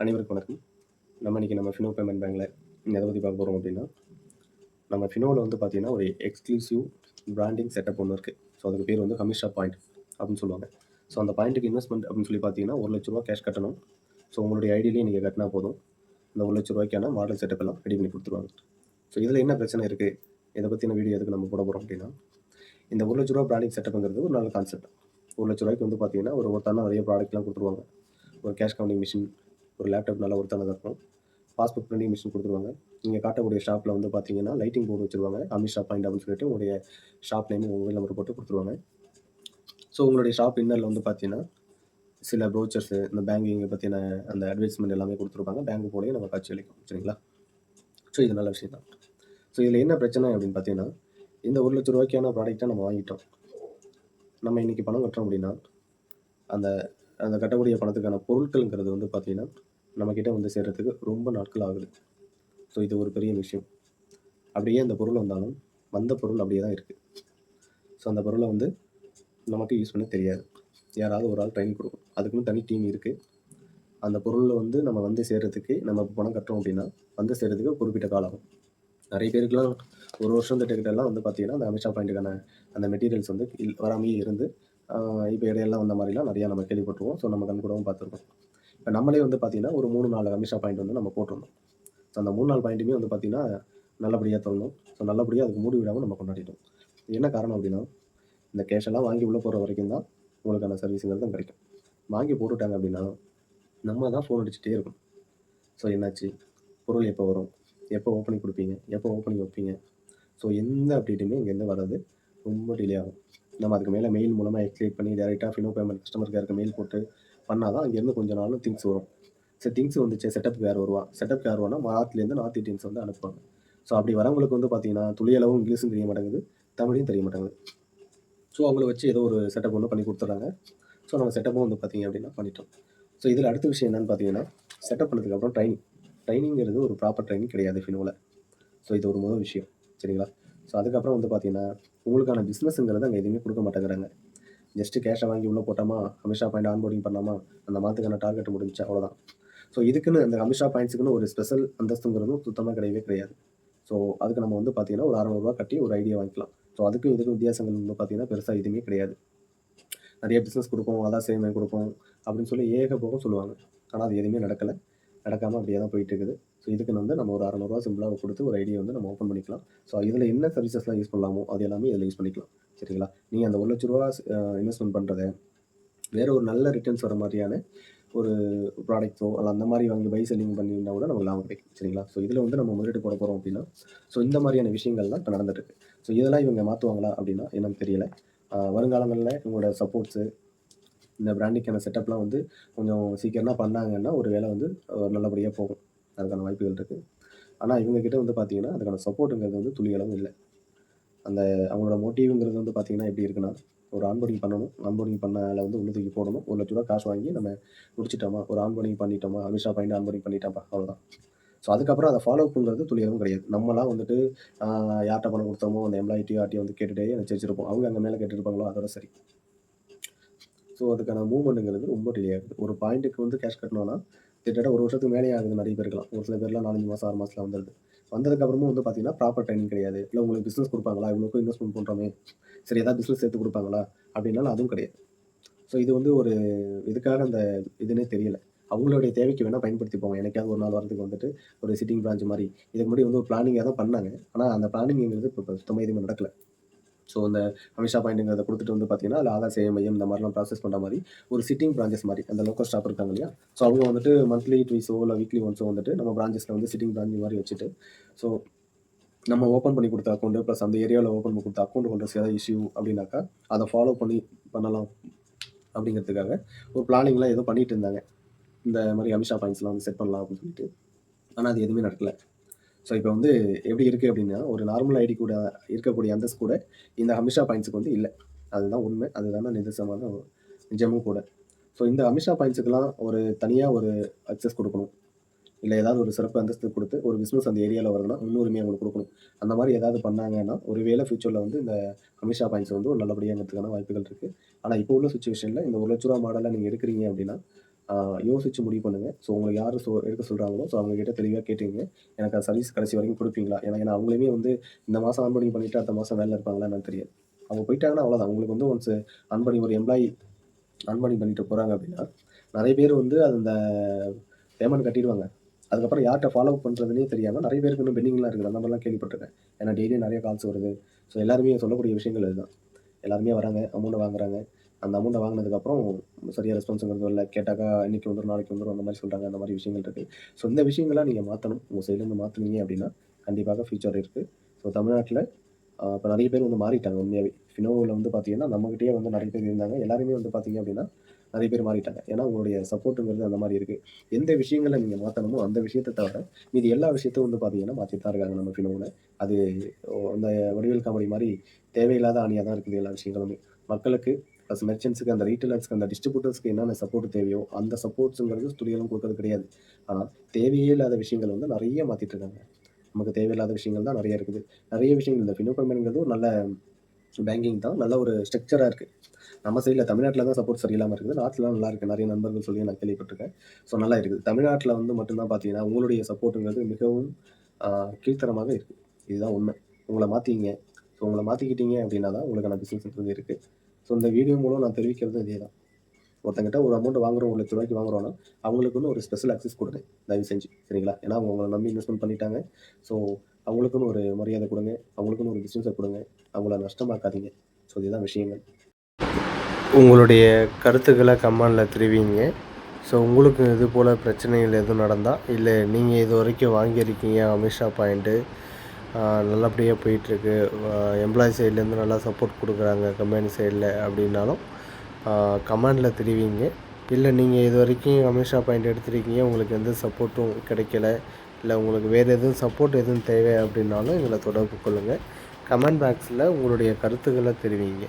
அனைவருக்கும் வணக்கம். நம்ம ஃபினோ பேமெண்ட் பேங்க்ல எத பத்தி பார்க்க போறோம் அப்படின்னா, நம்ம ஃபினோல வந்து பார்த்தீங்கன்னா, ஒரு எக்ஸ்க்ளூசிவ் பிராண்டிங் செட்டப் ஒண்ணு இருக்கு. ஸோ அதுக்கு பேர் வந்து ஹமிஷா பாயிண்ட் அப்படின்னு சொல்லுவாங்க. ஸோ அந்த பாயிண்ட்டுக்கு இன்வெஸ்ட்மெண்ட் அப்படின்னு சொல்லி பார்த்தீங்கன்னா, ரூ. 1,00,000 கேஷ் கட்டணும். ஸோ உங்களுடைய ஐடியிலேயே நீங்க கட்டினா போதும். இந்த ரூ. 1,00,000க்கான மாடல் செட்டப் எல்லாம் ரெடி பண்ணி குடுத்துருவாங்க. ஸோ இதில என்ன பிரச்சனை இருக்கு? இத பத்தின வீடியோ எதுக்கு நம்ம போட போறோம் அப்படின்னா, இந்த ரூ. 1,00,000 பிராண்டிங் செட்டப்ங்கிறது ஒரு நல்ல கான்செப்ட். ரூ. 1,00,000க்கு வந்து பார்த்தீங்கன்னா, ஒரு ஒர்த்தான நிறைய ப்ராடக்ட்லாம் குடுத்துருவாங்க. ஒரு கேஷ் கவுண்டிங் மிஷின், ஒரு லேப்டாப் நல்ல ஒர்த்தானதா இருக்கும். பாஸ்புக் பிரிண்டிங் மிஷின் குடுத்துருவாங்க. நீங்க காட்டக்கூடிய ஷாப்ல வந்து பார்த்தீங்கன்னா, லைட்டிங் போர்டு வச்சுருவாங்க. அமிஷா பாயிண்ட் அப்படின்னு சொல்லிட்டு உங்களுடைய ஷாப் நேம், உங்க மொபைல் நம்பர் போட்டு குடுத்துருவாங்க. ஸோ உங்களுடைய ஷாப் இன்னர்ல வந்து பார்த்தீங்கன்னா, சில ப்ரோச்சர்ஸ், இந்த பேங்கிங்க பத்தின அந்த அட்வர்டைஸ்மென்ட் எல்லாமே குடுத்துருப்பாங்க. பேங்க் போலயே நம்ம காட்சி அளிக்கும். சரிங்களா? ஸோ இது நல்ல விஷயம் தான். ஸோ இதில என்ன பிரச்சனை அப்படின்னு பார்த்தீங்கன்னா, இந்த ரூ. 1,00,000க்கான ப்ராடக்ட்ட நம்ம வாங்கிட்டோம். நம்ம இன்னைக்கு பணம் கட்டுறோம் அப்படின்னா, அந்த அந்த கட்டக்கூடிய பணத்துக்கான பொருட்கள்ங்கிறது வந்து பார்த்தீங்கன்னா, நம்மகிட்ட வந்து சேர்றதுக்கு ரொம்ப நாட்கள் ஆகுது. ஸோ இது ஒரு பெரிய விஷயம். அப்படியே அந்த பொருள் வந்தாலும், வந்த பொருள் அப்படியே தான் இருக்கு. ஸோ அந்த பொருள வந்து நமக்கு யூஸ் பண்ண தெரியாது. யாராவது ஒரு ஆள் ட்ரெய்னிங் குடுக்கணும். அதுக்குன்னு தனி டீம் இருக்கு. அந்த பொருள் வந்து நம்ம வந்து சேர்றதுக்கு நம்ம பணம் கட்டுறோம் அப்படின்னா, வந்து சேர்றதுக்கு ஒரு குறிப்பிட்ட காலம் ஆகும். நெறைய பேருக்குலாம் 1 வருஷம் கிட்டலாம் வந்து பார்த்தீங்கன்னா, அந்த அமிஷா பாயிண்ட்டுக்கான அந்த மெட்டீரியல்ஸ் வந்து வராமயே இருந்து, ஆ இப்ப இடையெல்லாம் வந்த மாரிலாம் நெறையா நம்ம கேள்விப்பட்டுருக்கோம். ஸோ நம்ம கண்கூடாவும் பார்த்துருக்கோம். இப்ப நம்மளே வந்து பார்த்தீங்கன்னா, ஒரு 3, 4 அமிஷா பாயிண்ட் வந்து நம்ம போட்டிருந்தோம். ஸோ அந்த 3, 4 பாயிண்ட்டுமே வந்து பார்த்தீங்கன்னா, நல்லபடியா தொழணும். ஸோ நல்லபடியா அதுக்கு மூடி விடாம நம்ம கொண்டாடிட்டோம். என்ன காரணம் அப்படின்னா, இந்த கேஷ் எல்லாம் வாங்கி உள்ள போற வரைக்கும் தான் உங்களுக்கான சர்வீஸ்ங்கிறது கிடைக்கும். வாங்கி போட்டுட்டாங்க அப்படின்னா, நம்ம தான் ஃபோன் அடிச்சுட்டே இருக்கணும். ஸோ என்னாச்சு? பொருள் எப்போ வரும்? எப்போ ஓப்பனிங் குடுப்பீங்க? எப்போ ஓப்பனிங் வைப்பீங்க? ஸோ எந்த அப்டேட்டுமே இங்கேருந்து வர்றது ரொம்ப டிலே ஆகும். நம்ம அதுக்கு மேல மெயில் மூலமா எஸ்கலேட் பண்ணி டைரக்ட்டா ஃபினோ பேமெண்ட் கஸ்டமர் கேருக்கு மெயில் போட்டு பண்ணா தான் அங்கேருந்து கொஞ்ச நாள்ல திங்ஸ் வரும். சரி திங்ஸ் வந்துச்சு செட்டப்க்கு யார் வருவா? செட்டப்க்கு யார் வருவான்னா, நார்த்லேருந்து நார்த் இந்தியன்ஸ் வந்து அனுப்புவாங்க. ஸோ அப்படி வரவங்களுக்கு வந்து பார்த்தீங்கன்னா, துளியளவும் இங்கிலீஷும் தெரிய மாட்டேங்குது. தமிழும் தெரிய மாட்டேங்குது. ஸோ அவங்கள வச்சு ஏதோ ஒரு செட்டப் ஒண்ணு பண்ணி குடுத்துர்றாங்க. ஸோ நம்ம செட்டப்பும் வந்து பார்த்தீங்க அப்படின்னா பண்ணிட்டோம். ஸோ இதில அடுத்த விஷயம் என்னன்னு பார்த்தீங்கன்னா, செட்டப் பண்ணதுக்கு அப்புறம் ட்ரெய்னிங். ட்ரெய்னிங்கிறது ஒரு ப்ராப்பர் ட்ரெய்னிங் கிடையாது ஃபினோல. ஸோ இது ஒரு முதல் விஷயம். சரிங்களா? ஸோ அதுக்கப்புறம் வந்து பார்த்தீங்கன்னா, உங்களுக்கான பிசினஸ்ங்கிறது அங்க எதுவுமே குடுக்க மாட்டேங்கிறாங்க. ஜஸ்ட் கேஷ வாங்கி உள்ள போட்டோமா, அமிஷா பாயிண்ட் ஆன்போர்டிங் பண்ணோமா, அந்த மாதத்துக்கான டார்கெட் முடிஞ்சுச்சு அவ்வளோதான். ஸோ இதுக்குன்னு அந்த அமிஷா பாயிண்ட்ஸுக்குன்னு ஒரு ஸ்பெஷல் அந்தஸ்துங்கிறதும் சுத்தமா கிடையவே கிடையாது. ஸோ அதுக்கு நம்ம வந்து பார்த்தீங்கன்னா, ஒரு ரூ. 600 கட்டி ஒரு ஐடியா வாங்கிக்கலாம். ஸோ அதுக்கும் இதுக்கும் வித்தியாசங்கள் வந்து பார்த்தீங்கன்னா, பெருசா எதுவுமே கிடையாது. நெறைய பிசினஸ் குடுப்போம், ஆதார் சேவை குடுப்போம் அப்படின்னு சொல்லி ஏகபோகம் சொல்லுவாங்க. ஆனா அது எதுவுமே நடக்கல. நடக்காம அப்படியே தான் போயிட்டு இருக்குது. ஸோ இதுக்கு வந்து நம்ம ஒரு ரூ. 600 சிம்பிளா குடுத்து ஒரு ஐடியா வந்து நம்ம ஓப்பன் பண்ணிக்கலாம். ஸோ இதில என்ன சர்வீசஸ்லாம் யூஸ் பண்ணலாமோ, அது எல்லாமே இதில யூஸ் பண்ணிக்கலாம். சரிங்களா? நீங்க அந்த ரூ. 1,00,000 இன்வெஸ்ட்மென்ட் பண்றத வேற ஒரு நல்ல ரிட்டர்ன்ஸ் வர மாரியான ஒரு ப்ராடக்ட்ஸோ அல்ல அந்த மாரி வாங்கி பை செல்லிங் பண்ணியிருந்தா கூட நமக்கு லாபம் கிடைக்கும். சரிங்களா? ஸோ இதில வந்து நம்ம முதலீடு போட போறோம் அப்படின்னா, ஸோ இந்த மாரியான விஷயங்கள் தான் இப்ப நடந்துட்டு இருக்கு. ஸோ இதெல்லாம் இவங்க மாத்துவாங்களா அப்படின்னா என்னன்னு தெரியல. வருங்காலங்கள்ல இவங்களோட சப்போர்ட்ஸு, இந்த பிராண்டிங்கான செட்டப்லாம் வந்து கொஞ்சம் சீக்கிரமா பண்ணாங்கன்னா, ஒரு வேளை வந்து நல்லபடியா போகும். அதுக்கான வாய்ப்புகள் இருக்கு. ஆனா இவங்க கிட்ட வந்து பார்த்தீங்கன்னா, அதுக்கான சப்போர்ட்ங்கிறது வந்து துளியளவும் இல்ல. அந்த அவங்களோட மோட்டிவ்ங்கிறது வந்து பார்த்தீங்கன்னா, எப்படி இருக்குன்னா, ஒரு ஆன்போர்டிங் பண்ணணும். ஆன்போர்டிங் பண்ணல வந்து உள்ள தூக்கி போடணும். ரூ. 1,00,000 காசு வாங்கி நம்ம முடிச்சுட்டோமா, ஒரு ஆன்போர்டிங் பண்ணிட்டோமா, அமிஷா பாயிண்ட் ஆன்போர்டிங் பண்ணிட்டோம்ப்பா அவ்வளோதான். ஸோ அதுக்கப்புறம் அத ஃபாலோ அப்ங்கிறது துளியளவும் கிடையாது. நம்மலாம் வந்துட்டு ஆ யார்ட்ட பணம் குடுத்தோமோ, அந்த எம்ப்ளாயிட்டயோ யார்ட்டயோ வந்து கேட்டுட்டே வச்சிருப்போம். அவங்க அங்க மேல கேட்டுருப்பாங்களோ அதோட சரி. ஸோ அதுக்கான மூவ்மெண்ட்ங்கிறது ரொம்ப டிலே ஆகுது. ஒரு பாயிண்ட்டுக்கு வந்து கேஷ் கட்டணும்னா, கிட்டத்தட்ட 1 வருஷத்துக்கு மேலேயே ஆகுது நெறைய பேருக்குலாம். ஒரு சில பேர்லாம் 4, 5 மாசம், 6 மாசத்துல வந்துருது. வந்ததுக்கப்புறமும் வந்து பார்த்தீங்கன்னா, ப்ராப்பர் ட்ரெய்னிங் கிடையாது. இல்ல உங்களுக்கு பிசினஸ் குடுப்பாங்களா? இவ்வளோக்கும் இன்வெஸ்ட்மென்ட் பண்றோமே, சரி ஏதாவது பிசினஸ் சேர்த்து குடுப்பாங்களா? அப்படின்னாலும் அதுவும் கிடையாது. ஸோ இது வந்து ஒரு எதுக்காக அந்த இதுன்னே தெரியல. அவங்களுடைய தேவைக்கு வேணா பயன்படுத்திப்பாங்க. என்னைக்காவது ஒரு நாள் வரதுக்கு வந்துட்டு ஒரு சிட்டிங் பிரான்ச் மாரி. இதுக்கு முன்னாடி வந்து ஒரு பிளானிங்கா தான் பண்ணாங்க. ஆனா அந்த பிளானிங்ங்கிறது இப்ப சுத்தமா எதுவுமே நடக்கல. ஸோ அந்த அமிஷா பாயிண்ட்ங்கிறத குடுத்துட்டு வந்து பார்த்தீங்கன்னா, அதில ஆதார் சேவை மையம் இந்த மாரிலாம் ப்ராசஸ் பண்ற மாரி, ஒரு சிட்டிங் பிரான்சஸ் மாரி. அந்த லோக்கல் ஸ்டாஃப் இருக்காங்க இல்லையா? ஸோ அவங்க வந்துட்டு மந்த்லி ட்வைஸோ இல்ல வீக்லி ஒன்ஸோ வந்துட்டு நம்ம பிரான்சஸ்ல வந்து சிட்டிங் பிரான்ச் மாரி வச்சுட்டு, ஸோ நம்ம ஓப்பன் பண்ணி குடுத்த அக்கவுண்ட் பிளஸ் அந்த ஏரியால ஓப்பன் பண்ணி குடுத்த அக்கவுண்ட் ஹோல்டர்ஸ் ஏதாவது இஷ்யூ அப்டின்னாக்கா, அத ஃபாலோ பண்ணி பண்ணலாம் அப்டிங்கிறதுக்காக ஒரு பிளானிங்லாம் ஏதோ பண்ணிட்டு இருந்தாங்க. இந்த மாரி அமிஷா பாயிண்ட்ஸ்லாம் வந்து செட் பண்ணலாம் அப்டின்னு சொல்லிட்டு. ஆனா அது எதுவுமே நடக்கல. ஸோ இப்ப வந்து எப்படி இருக்கு அப்டின்னா, ஒரு நார்மல் ஐடி கூட இருக்கக்கூடிய அந்தஸ்து கூட இந்த அமிஷா பாயிண்ட்ஸ்க்கு வந்து இல்ல. அதுதான் உண்மை. அதுதான நிதர்சனமான நிஜமும் கூட. ஸோ இந்த அமிஷா பாயிண்ட்ஸ்க்குலாம் ஒரு தனியா ஒரு அக்சஸ் குடுக்கணும். இல்ல ஏதாவது ஒரு சிறப்பு அந்தஸ்து குடுத்து, ஒரு பிசினஸ் அந்த ஏரியால வருதுன்னா, முன்னுரிமை அவங்களுக்கு குடுக்கணும். அந்த மாரி ஏதாவது பண்ணாங்கன்னா, ஒருவேள ஃபியூச்சர்ல வந்து இந்த அமிஷா பாயிண்ட்ஸ் வந்து ஒரு நல்லபடியா இயங்கறதுக்கான வாய்ப்புகள் இருக்கு. ஆனா இப்போ உள்ள சிச்சுவேஷன்ல இந்த ரூ. 1,00,000 மாடல்ல நீங்க எடுக்குறீங்க அப்டின்னா, யோசிச்சு முடிவு பண்ணுங்க. ஸோ உங்களுக்கு யாரு எடுக்க சொல்றாங்களோ, ஸோ அவங்க கிட்ட தெளிவா கேட்டுக்கங்க. எனக்கு அந்த சர்வீஸ் கடைசி வரைக்கும் குடுப்பீங்களா? ஏன்னா அவங்களுமே வந்து இந்த மாசம் ஆன்போர்டிங் பண்ணிட்டு அடுத்த மாசம் வேலைல இருப்பாங்களா என்னன்னு தெரியாது. அவங்க போயிட்டாங்கன்னா அவ்வளோதான். உங்களுக்கு வந்து ஒன்ஸ் ஒரு எம்ப்ளாயி ஆன்போர்டிங் பண்ணிட்டு போறாங்க அப்படின்னா, நெறைய பேர் வந்து அந்த பேமெண்ட் கட்டிடுவாங்க. அதுக்கப்புறம் யார்ட்ட ஃபாலோ அப் பண்றதுன்னே தெரியாம நெறைய பேருக்கு இன்னும் பெண்டிங்லாம் இருக்குது. அந்த மாரிலாம் கேள்விப்பட்டுருக்கேன். ஏன்னா டெய்லியும் நெறைய கால்ஸ் வருது. ஸோ எல்லாருமே சொல்லக்கூடிய விஷயங்கள் இதுதான். எல்லாருமே வராங்க, அமௌண்ட்ட வாங்குறாங்க. அந்த அமௌண்ட்ட வாங்குனதுக்கப்புறம் சரியா ரெஸ்பான்ஸுங்கிறது இல்ல. கேட்டாக்கா இன்னைக்கு வந்துரும், நாளைக்கு வந்துரும் அந்த மாரி சொல்றாங்க. அந்த மாரி விஷயங்கள் இருக்கு. ஸோ இந்த விஷயங்கள்லாம் நீங்க மாத்தணும். உங்க சைட்லருந்து மாத்துனீங்க அப்படின்னா, கண்டிப்பாக ஃபியூச்சர் இருக்கு. ஸோ தமிழ்நாட்ல இப்ப நெறைய பேர் வந்து மாறிட்டாங்க உண்மையாவே. ஃபினோல வந்து பார்த்தீங்கன்னா, நம்மகிட்டயே வந்து நெறைய பேர் இருந்தாங்க. எல்லாருமே வந்து பார்த்தீங்க அப்படின்னா, நெறைய பேர் மாறிட்டாங்க. ஏன்னா உங்களுடைய சப்போர்ட்டுங்கிறது அந்த மாரி இருக்கு. எந்த விஷயங்கள நீங்க மாத்தணுமோ, அந்த விஷயத்த தவிர, மீதி எல்லா விஷயத்தையும் வந்து பார்த்தீங்கன்னா, மாத்திட்டு தான் இருக்காங்க நம்ம ஃபினோல. அது அந்த வடிவேல் காமெடி மாரி தேவையில்லாத ஆணியா தான் இருக்குது எல்லா விஷயங்களுமே. மக்களுக்கு ப்ளஸ் மெர்ச்சன்ட்ஸ்க்கு, அந்த ரீட்டெயிலர்ஸ்க்கு, அந்த டிஸ்ட்ரிபியூட்டர்ஸ்க்கு என்னென்ன சப்போர்ட் தேவையோ, அந்த சப்போர்ட்ஸ்ங்கிறது துளிகளும் குடுக்கறது கிடையாது. ஆனா, தேவையே இல்லாத விஷயங்கள் வந்து நெறைய மாத்திட்டு இருக்காங்க. நமக்கு தேவையில்லாத விஷயங்கள் தான் நெறைய இருக்குது. நெறைய விஷயங்கள் இந்த ஃபினோ பேமெண்ட்ங்கிறது ஒரு நல்ல பேங்கிங் தான். நல்ல ஒரு ஸ்ட்ரக்சரா இருக்கு. நம்ம சைட்ல தமிழ்நாட்ல தான் சப்போர்ட் சரியில்லாம இருக்குது. நார்த்லாம் நல்லா இருக்கு. நெறைய நண்பர்கள் சொல்லி நான் கேள்விப்பட்டுருக்கேன். ஸோ நல்லா இருக்குது. தமிழ்நாட்ல வந்து மட்டும் தான் பார்த்தீங்கன்னா, உங்களுடைய சப்போர்ட்ங்கிறது மிகவும் ஆ கீழ்த்தரமாக இருக்கு. இதுதான் உண்மை. உங்கள மாத்திக்கங்க. ஸோ உங்கள மாத்திக்கிட்டீங்க அப்டின்னா தான் உங்களுக்கான பிசினஸ்ன்றது இருக்கு. ஸோ இந்த வீடியோ மூலம் நான் தெரிவிக்கிறது இதே தான். ஒருத்தங்கிட்ட ஒரு அமௌண்ட் வாங்குறோம், ரூ. 1,00,000 வாங்குறோம்னா, அவங்களுக்குன்னு ஒரு ஸ்பெஷல் அக்சஸ் குடுங்க. தயவு செஞ்சு. சரிங்களா? ஏன்னா அவங்க உங்கள நம்பி இன்வெஸ்ட்மென்ட் பண்ணிட்டாங்க. ஸோ அவங்களுக்குன்னு ஒரு மரியாதை குடுங்க. அவங்களுக்குன்னு ஒரு பிசினஸ குடுங்க. அவங்கள நஷ்டமாக்காதீங்க. ஸோ இதுதான் விஷயங்கள். உங்களுடைய கருத்துக்களை கமெண்டில் தெரிவிங்க. ஸோ உங்களுக்கு இது போல் பிரச்சனைகள் எதுவும் நடந்தால், இல்லை நீங்கள் இது வரைக்கும் வாங்கியிருக்கீங்க அமிஷா பாயிண்ட்டு நல்லபடியாக போயிட்டுருக்கு, எம்ப்ளாயி சைட்லேருந்து நல்லா சப்போர்ட் கொடுக்குறாங்க கம்பெனி சைடில் அப்படின்னாலும் கமெண்டில் தெரிவிங்க. இல்லை நீங்கள் இது வரைக்கும் அமிஷா பாயிண்ட் எடுத்துருக்கீங்க, உங்களுக்கு எந்த சப்போர்ட்டும் கிடைக்கல, இல்லை உங்களுக்கு வேறு எதுவும் சப்போர்ட் எதுவும் தேவை அப்படின்னாலும் எங்களை தொடர்பு கொள்ளுங்கள். கமெண்ட் பாக்ஸில் உங்களுடைய கருத்துக்களை தெரிவிங்க.